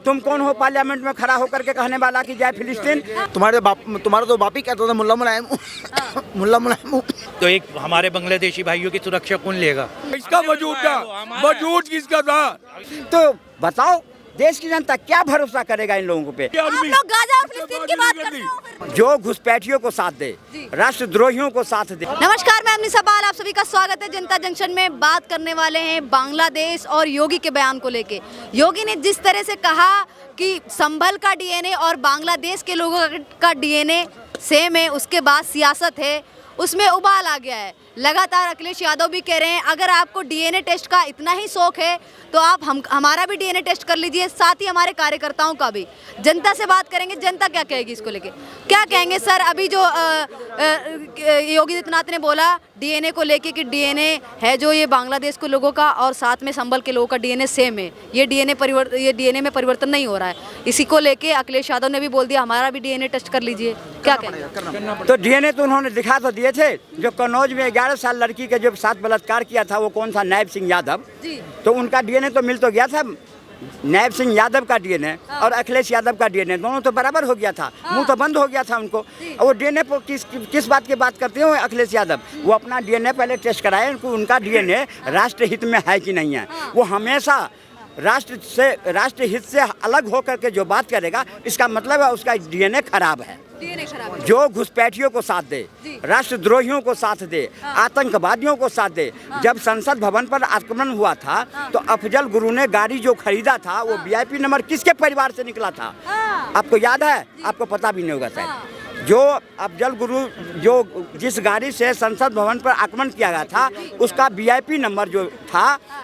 तुम कौन हो पार्लियामेंट में खड़ा होकर के कहने वाला कि जय फिलिस्तीन? तुम्हारा तो बाप ही कहता था मुल्ला मुलायम मुल्ला मुलायम। तो एक हमारे बांग्लादेशी भाइयों की सुरक्षा कौन लेगा? इसका वजूद था, वजूद किसका था? तो बताओ देश की जनता क्या भरोसा करेगा इन लोगों पे? आप लोग गाजा और फिलिस्तीन की बात करते हो फिर? जो घुसपैठियों को साथ दे, राष्ट्रद्रोहियों को साथ दे। नमस्कार, मैं अमनी सबाल, आप सभी का स्वागत है जनता जंक्शन में। बात करने वाले हैं बांग्लादेश और योगी के बयान को लेके। योगी ने जिस तरह से कहा कि संभल का डीएनए और बांग्लादेश के लोगों का डीएनए सेम है, उसके बाद सियासत है, उसमें उबाल आ गया है। लगातार अखिलेश यादव भी कह रहे हैं अगर आपको डीएनए टेस्ट का इतना ही शौक है तो आप हमारा भी डीएनए टेस्ट कर लीजिए, साथ ही हमारे कार्यकर्ताओं का भी। जनता से बात करेंगे, जनता क्या कहेगी इसको लेके, क्या कहेंगे सर? अभी जो योगी आदित्यनाथ ने बोला डीएनए को लेके कि डीएनए है जो ये बांग्लादेश के लोगों का और साथ में संभल के लोगों का डीएनए सेम है, ये डीएनए में परिवर्तन नहीं हो रहा है। इसी को लेके अखिलेश यादव ने भी बोल दिया हमारा भी डीएनए टेस्ट कर लीजिए, क्या कहेंगे? तो डीएनए तो उन्होंने दिखा तो दिए थे। जो कन्नौज में 11 साल लड़की के जो साथ बलात्कार किया था वो कौन था? नायब सिंह यादव। तो उनका डीएनए तो मिल तो गया था। नायब सिंह यादव का डीएनए और अखिलेश यादव का डीएनए दोनों तो बराबर हो गया था। मुंह तो बंद हो गया था उनको। और वो डीएनए पर किस बात की बात करते हो अखिलेश यादव? वो अपना डीएनए पहले टेस्ट कराए, उनका डीएनए राष्ट्रहित में है कि नहीं है। वो हमेशा राष्ट्र हित से अलग होकर के जो बात करेगा, इसका मतलब है उसका डीएनए खराब है। जो घुसपैठियों को साथ दे, राष्ट्रद्रोहियों को साथ दे, आतंकवादियों को साथ दे। जब संसद भवन पर आक्रमण हुआ था तो अफजल गुरु ने गाड़ी जो खरीदा था वो वीआईपी नंबर किसके परिवार से निकला था? आपको याद है? आपको पता भी नहीं होगा शायद। जो अफजल गुरु जो जिस गाड़ी से संसद भवन पर आक्रमण किया गया था उसका वीआईपी नंबर जो था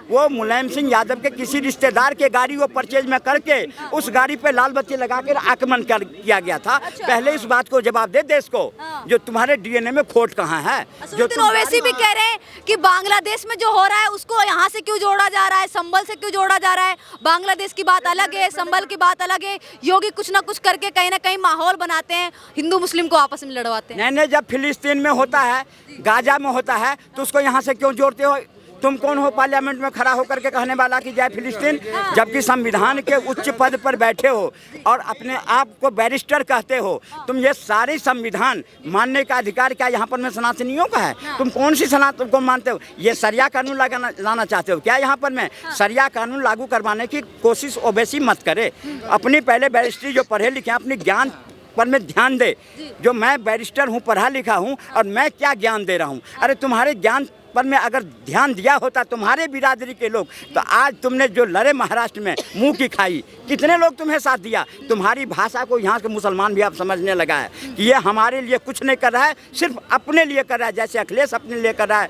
वो मुलायम सिंह यादव के किसी रिश्तेदार के गाड़ी वो परचेज में करके उस गाड़ी पे लाल बत्ती लगाकर आक्रमण किया गया था। पहले इस बात को जवाब दे देश को, जो तुम्हारे डीएनए में खोट कहाँ है? जो ओवैसी भी कह रहे हैं कि बांग्लादेश में जो हो रहा है उसको यहाँ से क्यों जोड़ा जा रहा है, संभल से क्यों जोड़ा जा रहा है? बांग्लादेश की बात अलग है, संभल की बात अलग है। योगी कुछ ना कुछ करके कहीं ना कहीं माहौल बनाते हैं, हिंदू मुस्लिम को आपस में लड़वाते हैं। नहीं, जब फिलिस्तीन में होता है, गाजा में होता है तो उसको यहाँ से क्यों जोड़ते हो? तुम कौन हो पार्लियामेंट में खड़ा होकर के कहने वाला कि जय फिलिस्तीन? जबकि संविधान के उच्च पद पर बैठे हो और अपने आप को बैरिस्टर कहते हो। तुम ये सारे संविधान मानने का अधिकार क्या यहाँ पर में सनातनियों का है? तुम कौन सी सनातन को मानते हो? ये सरिया कानून लाना चाहते हो क्या? यहाँ पर में सरिया कानून लागू करवाने की कोशिश ओवैसी मत करे। अपनी पहले बैरिस्ट्री जो पढ़े लिखे हैं अपनी ज्ञान पर में ध्यान दे। जो मैं बैरिस्टर हूँ, पढ़ा लिखा हूँ और मैं क्या ज्ञान दे रहा हूँ। अरे तुम्हारे ज्ञान पर में अगर ध्यान दिया होता तुम्हारे बिरादरी के लोग तो आज तुमने जो लड़े महाराष्ट्र में मुंह की खाई, कितने लोग तुम्हें साथ दिया? तुम्हारी भाषा को यहाँ के मुसलमान भी अब समझने लगा है कि ये हमारे लिए कुछ नहीं कर रहा है, सिर्फ अपने लिए कर रहा है। जैसे अखिलेश अपने लिए कर रहा है,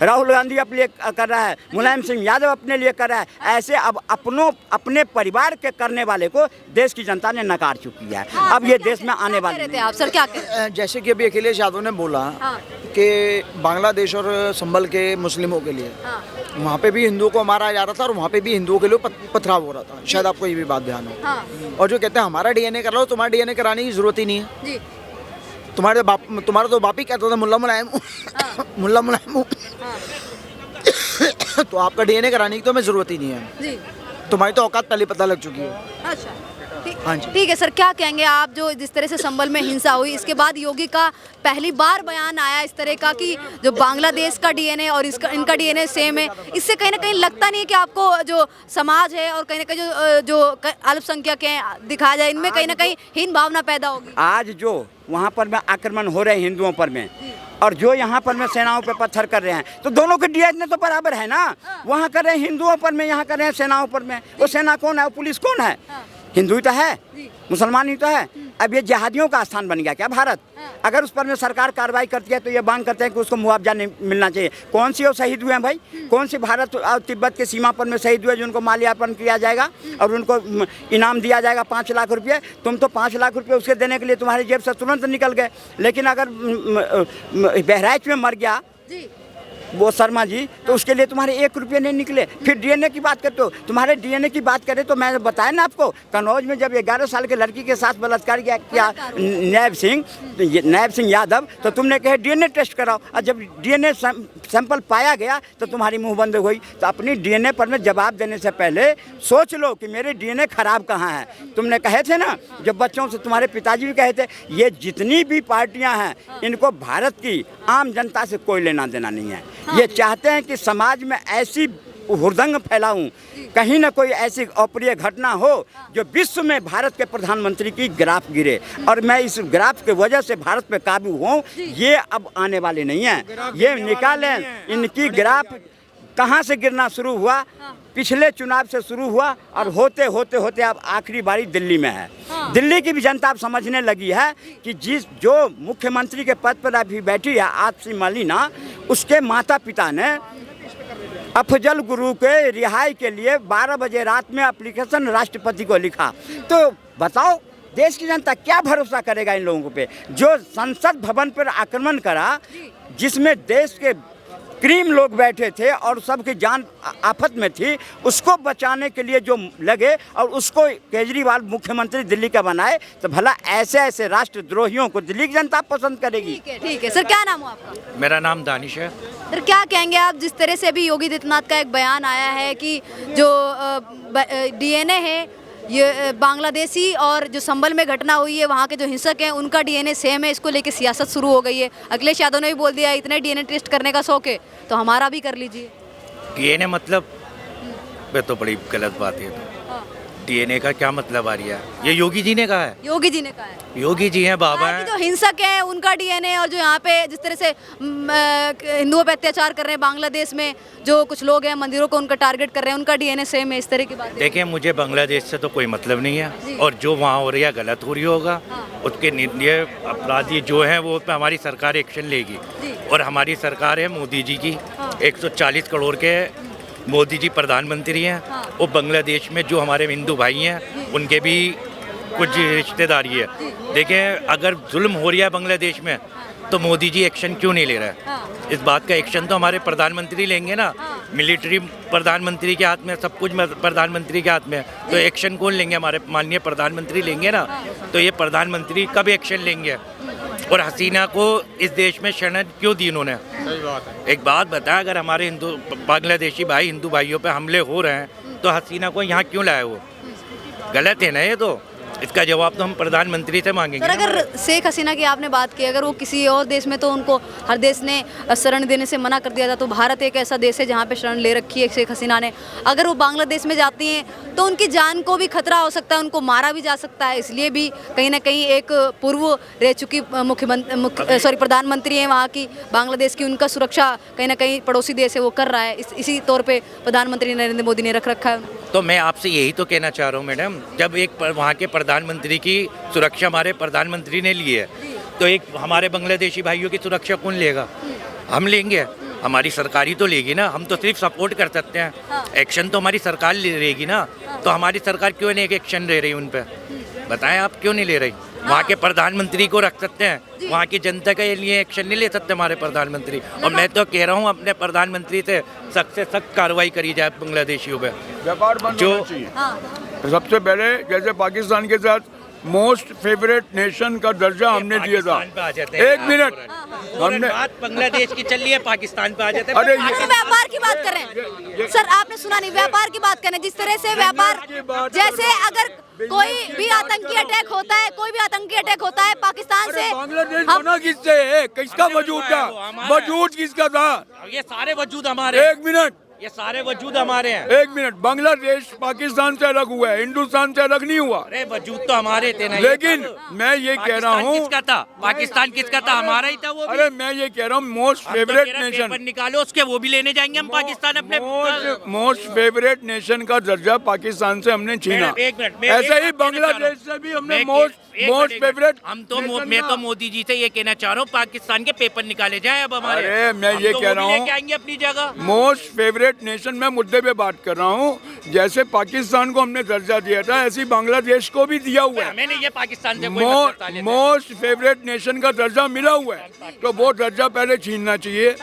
राहुल गांधी अपने लिए कर रहा है, मुलायम सिंह यादव अपने लिए कर रहा है, ऐसे अब अपने परिवार के करने वाले को देश की जनता ने नकार चुकी है। अब ये देश में आने वाले थे। आप सर क्या कह रहे हैं? जैसे कि अभी अखिलेश यादव ने बोला कि बांग्लादेश और संभल के मुस्लिमों के लिए वहाँ पे भी हिंदुओं को मारा जा रहा था और वहाँ पे भी हिंदुओं के लिए पथराव हो रहा था। शायद आपको ये भी बात ध्यान हो। और जो कहते हैं हमारा डीएनए करा लो, तुम्हारा डीएनए कराने की जरूरत ही नहीं है। तुम्हारा तो बाप ही कहता था मुल्ला मुलायम मुल्ला मुलायम। तो आपका डीएनए कराने की तो हमें जरूरत ही नहीं है। तुम्हारी तो औकात पहले पता लग चुकी है। अच्छा, ठीक है सर, क्या कहेंगे आप? जो जिस तरह से संभल में हिंसा हुई इसके बाद योगी का पहली बार बयान आया इस तरह का कि जो बांग्लादेश का डीएनए और इनका डीएनए सेम है, इससे कहीं ना कहीं लगता नहीं है कि आपको जो समाज है और कहीं ना कहीं जो अल्पसंख्यक हैं दिखाया जाए, इनमें कहीं ना कहीं हीन भावना पैदा होगी? आज जो वहाँ पर में आक्रमण हो रहे हैं हिंदुओं पर में और जो यहाँ पर में सेनाओं पे पत्थर कर रहे हैं, तो दोनों के डीएनए तो बराबर है ना। वहाँ कर रहे हैं हिंदुओं पर में, यहाँ कर रहे हैं सेनाओं पर में। वो सेना कौन है? वो पुलिस कौन है? हिंदू ही तो है, मुसलमान ही तो है। अब ये जिहादियों का स्थान बन गया क्या भारत? अगर उस पर में सरकार कार्रवाई करती है तो ये मांग करते हैं कि उसको मुआवजा नहीं मिलना चाहिए। कौन सी वो शहीद हुए हैं भाई? कौन सी भारत और तिब्बत के सीमा पर में शहीद हुए जिनको माल्यार्पण किया जाएगा और उनको इनाम दिया जाएगा 5 लाख रुपये? तुम तो 5 लाख रुपये उसके देने के लिए तुम्हारी जेब से तुरंत निकल गए। लेकिन अगर बहराइच में मर गया वो शर्मा जी तो उसके लिए तुम्हारे 1 रुपये नहीं निकले। फिर डीएनए की बात करते हो। तुम्हारे डीएनए की बात करें तो मैंने बताया ना आपको, कन्नौज में जब 11 साल के लड़की के साथ बलात्कार किया नायब सिंह यादव, तो तुमने कहे डीएनए टेस्ट कराओ। और जब डीएनए सैंपल पाया गया तो तुम्हारी मुंह बंद हो गई। तो अपनी डीएनए पर में जवाब देने से पहले सोच लो कि मेरी डीएनए खराब कहाँ है। तुमने कहे थे ना, जब बच्चों से तुम्हारे पिताजी भी कहे थे, ये जितनी भी पार्टियां हैं इनको भारत की आम जनता से कोई लेना देना नहीं है। ये चाहते हैं कि समाज में ऐसी हुरदंग फैलाऊं, कहीं ना कोई ऐसी अप्रिय घटना हो जो विश्व में भारत के प्रधानमंत्री की ग्राफ गिरे, और मैं इस ग्राफ के वजह से भारत पे काबू हूँ। ये अब आने वाले नहीं है। ये निकालें, इनकी ग्राफ कहाँ से गिरना शुरू हुआ, पिछले चुनाव से शुरू हुआ और होते होते होते अब आखिरी बारी दिल्ली में है। दिल्ली की भी जनता अब समझने लगी है कि जो मुख्यमंत्री के पद पर अभी बैठी है आपसी मलिना, उसके माता पिता ने अफजल गुरु के रिहाई के लिए 12 बजे रात में एप्लीकेशन राष्ट्रपति को लिखा। तो बताओ देश की जनता क्या भरोसा करेगा इन लोगों पे। जो संसद भवन पर आक्रमण करा, जिसमें देश के क्रीम लोग बैठे थे और सबकी जान आफत में थी, उसको बचाने के लिए जो लगे और उसको केजरीवाल मुख्यमंत्री दिल्ली का बनाए, तो भला ऐसे ऐसे राष्ट्रद्रोहियों को दिल्ली की जनता पसंद करेगी। ठीक है सर, क्या नाम है आपका? मेरा नाम दानिश है। सर क्या कहेंगे आप, जिस तरह से अभी योगी आदित्यनाथ का एक बयान आया है कि जो डीएनए है ये बांग्लादेशी और जो संभल में घटना हुई है वहाँ के जो हिंसक हैं उनका डीएनए सेम है, इसको लेके सियासत शुरू हो गई है। अखिलेश यादव ने भी बोल दिया इतने डीएनए टेस्ट करने का शौक है तो हमारा भी कर लीजिए। डीएनए मतलब ये तो बड़ी गलत बात है। डीएनए का क्या मतलब आ रही है? ये योगी जी ने कहा है। योगी जी ने कहा है। योगी जी हैं, बाबा हैं। जो हिंसक हैं उनका डीएनए, और जो यहाँ पे जिस तरह से हिंदुओं पे अत्याचार कर रहे हैं बांग्लादेश में, जो कुछ लोग हैं मंदिरों को उनका टारगेट कर रहे हैं, उनका डीएनए सेम है, इस तरह की बात। देखिए मुझे बांग्लादेश से तो कोई मतलब नहीं है, और जो वहाँ हो रही है गलत हो रही होगा। उसके निर्णय अपराधी जो हैं वो पे हमारी सरकार एक्शन लेगी, और हमारी सरकार है मोदी जी की। 140 करोड़ के मोदी जी प्रधानमंत्री हैं। वो बांग्लादेश में जो हमारे हिंदू भाई हैं उनके भी कुछ रिश्तेदारी है। देखिए अगर जुल्म हो रहा है बांग्लादेश में तो मोदी जी एक्शन क्यों नहीं ले रहा है? इस बात का एक्शन तो हमारे प्रधानमंत्री लेंगे ना। मिलिट्री प्रधानमंत्री के हाथ में, सब कुछ प्रधानमंत्री के हाथ में, तो एक्शन कौन लेंगे? हमारे माननीय प्रधानमंत्री लेंगे ना। तो ये प्रधानमंत्री कब एक्शन लेंगे? और हसीना को इस देश में शरण क्यों दी इन्होंने? सही बात है। एक बात बता, अगर हमारे हिंदू बांग्लादेशी भाई हिंदू भाइयों पे हमले हो रहे हैं तो हसीना को यहाँ क्यों लाए? वो गलत है ना। ये तो इसका जवाब तो हम प्रधानमंत्री से मांगेंगे। सर अगर शेख हसीना की आपने बात की, अगर वो किसी और देश में तो उनको हर देश ने शरण देने से मना कर दिया था, तो भारत एक ऐसा देश है जहाँ पे शरण ले रखी है शेख हसीना ने। अगर वो बांग्लादेश में जाती हैं तो उनकी जान को भी खतरा हो सकता है, उनको मारा भी जा सकता है। इसलिए भी कहीं ना कहीं एक पूर्व रह चुकी प्रधानमंत्री हैं वहाँ की बांग्लादेश की, उनका सुरक्षा कहीं ना कहीं पड़ोसी देश है वो कर रहा है। इसी तौर पर प्रधानमंत्री नरेंद्र मोदी ने रख रखा है। तो मैं आपसे यही तो कहना चाह रहा हूँ मैडम, जब एक वहाँ के प्रधानमंत्री की सुरक्षा हमारे प्रधानमंत्री ने ली है, तो एक हमारे बांग्लादेशी भाइयों की सुरक्षा कौन लेगा? हम लेंगे। हमारी सरकार ही तो लेगी ना। हम तो सिर्फ सपोर्ट कर सकते हैं, एक्शन तो हमारी सरकार ले रहेगी ना। तो हमारी सरकार क्यों नहीं एक एक्शन ले रही उन पर? बताएं आप क्यों नहीं ले रही? वहाँ के प्रधानमंत्री को रख सकते हैं, वहाँ की जनता के लिए एक्शन नहीं ले सकते हमारे प्रधानमंत्री। और मैं तो कह रहा हूँ अपने प्रधानमंत्री से सख्त कार्रवाई करी जाए बांग्लादेशियों पे। व्यापार बंद होना चाहिए। सबसे पहले जैसे पाकिस्तान के साथ मोस्ट फेवरेट नेशन का दर्जा हमने दिया था। एक मिनट, हमने बात बांग्लादेश की चल रही है, पाकिस्तान पे आ जाते हैं। अरे व्यापार की बात कर रहे हैं सर, आपने सुना नहीं? व्यापार की बात करें, जिस तरह से व्यापार, जैसे अगर कोई भी आतंकी अटैक होता है, कोई भी आतंकी अटैक होता है पाकिस्तान से, बांग्लादेश बना किससे है? किसका वजूद था? वजूद किसका था? ये सारे वजूद हमारे। एक मिनट, ये सारे वजूद हमारे हैं। एक मिनट, बांग्लादेश पाकिस्तान से अलग हुआ है, हिंदुस्तान से अलग नहीं हुआ। अरे वजूद तो हमारे थे ना। लेकिन मैं ये कह रहा हूँ, किसका था? पाकिस्तान किसका था? हमारा ही था वो भी। अरे मैं ये कह रहा हूँ मोस्ट फेवरेट नेशन निकालो उसके, वो भी लेने जाएंगे हम पाकिस्तान अपने। मोस्ट फेवरेट नेशन का दर्जा पाकिस्तान से हमने छीना। ऐसे ही बांग्लादेश से भी हमने मोस्ट फेवरेट। हम तो मैं तो मोदी जी से ये कहना चाह रहा हूँ पाकिस्तान के पेपर निकाले जाए अब हमारे। अरे मैं ये कह रहा हूँ अपनी जगह मोस्ट फेवरेट नेशन में मुद्दे पे बात कर रहा हूँ। जैसे पाकिस्तान को हमने दर्जा दिया था, ऐसी बांग्लादेश को भी दिया हुआ है। मैंने ये पाकिस्तान से मोस्ट फेवरेट नेशन का दर्जा मिला हुआ है, तो वो दर्जा पहले छीनना चाहिए,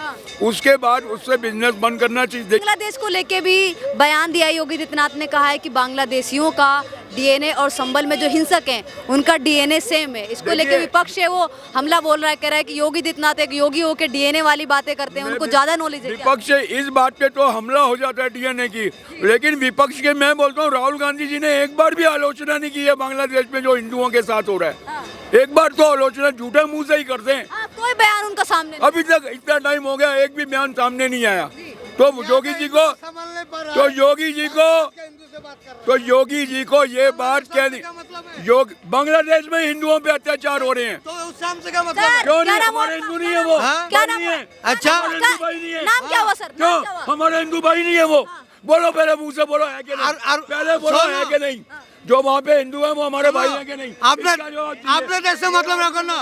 उसके बाद उससे बिजनेस बंद करना चाहिए। बांग्लादेश को लेके भी बयान दिया योगी आदित्यनाथ ने, कहा है कि बांग्लादेशियों का डीएनए और संभल में जो हिंसक हैं उनका डीएनए सेम है। इसको लेके विपक्ष है वो हमला बोल रहा है, कह रहा है कि योगी आदित्यनाथ एक योगी होकर डीएनए वाली बातें करते हैं, उनको ज्यादा नॉलेज है क्या? विपक्ष से इस बात पे तो हमला हो जाता है डीएनए की, लेकिन विपक्ष के मैं बोलता हूँ राहुल गांधी जी ने एक बार भी आलोचना नहीं की है बांग्लादेश में जो हिंदुओं के साथ हो रहा है। एक बार तो आलोचना झूठे मुंह से ही करते हैं। कोई बयान उनका सामने नहीं। अभी तक इतना टाइम हो गया एक भी बयान सामने नहीं आया। तो योगी जी को ये बात कहनी, बांग्लादेश में हिंदुओं पे अत्याचार हो रहे हैं तो उस शाम से क्या मतलब सर, क्यों नहीं? क्या नाम हमारे हुआ? हिंदू नहीं है वो, क्या नाम नहीं है। हुआ? अच्छा। हमारे हिंदू भाई नहीं है। नाम क्या हुआ सर? क्यों? नाम क्या हुआ? हमारे हिंदू भाई नहीं है वो। बोलो पहले मुंह से बोलो है कि नहीं? पहले बोलो है कि नहीं? जो वहाँ पे हिंदू है वो हमारे भाई है कि नहीं? आपने देश से मतलब ना करना,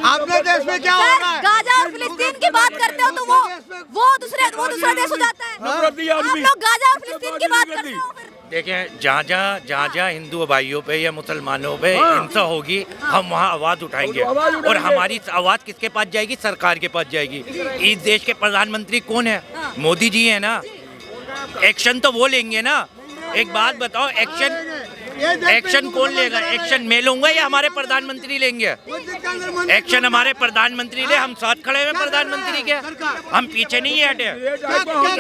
आपने देश में क्या हो सर, रहा है? गाजा और फिलिस्तीन की बात करते हो तो वो दूसरा देश हो जाता है। नफरती आप आदमी। लोग गाजा और फिलिस्तीन की बात करते हो फिर। देखें, जहाँ हिंदू भाइयों पे या मुसलमानों पे हिंसा होगी हम वहाँ आवाज उठाएंगे। और हमारी आवाज किसके पास जाएगी? सरकार के पास जाएगी। इस देश के प्रधानमंत्री कौन है? मोदी जी है ना। एक्शन तो वो लेंगे ना। एक बात बताओ, एक्शन कौन लेगा? एक्शन मैं लूंगा या हमारे प्रधानमंत्री लेंगे? एक्शन हमारे प्रधानमंत्री ले, हम साथ खड़े हैं प्रधानमंत्री के, हम पीछे नहीं हटे।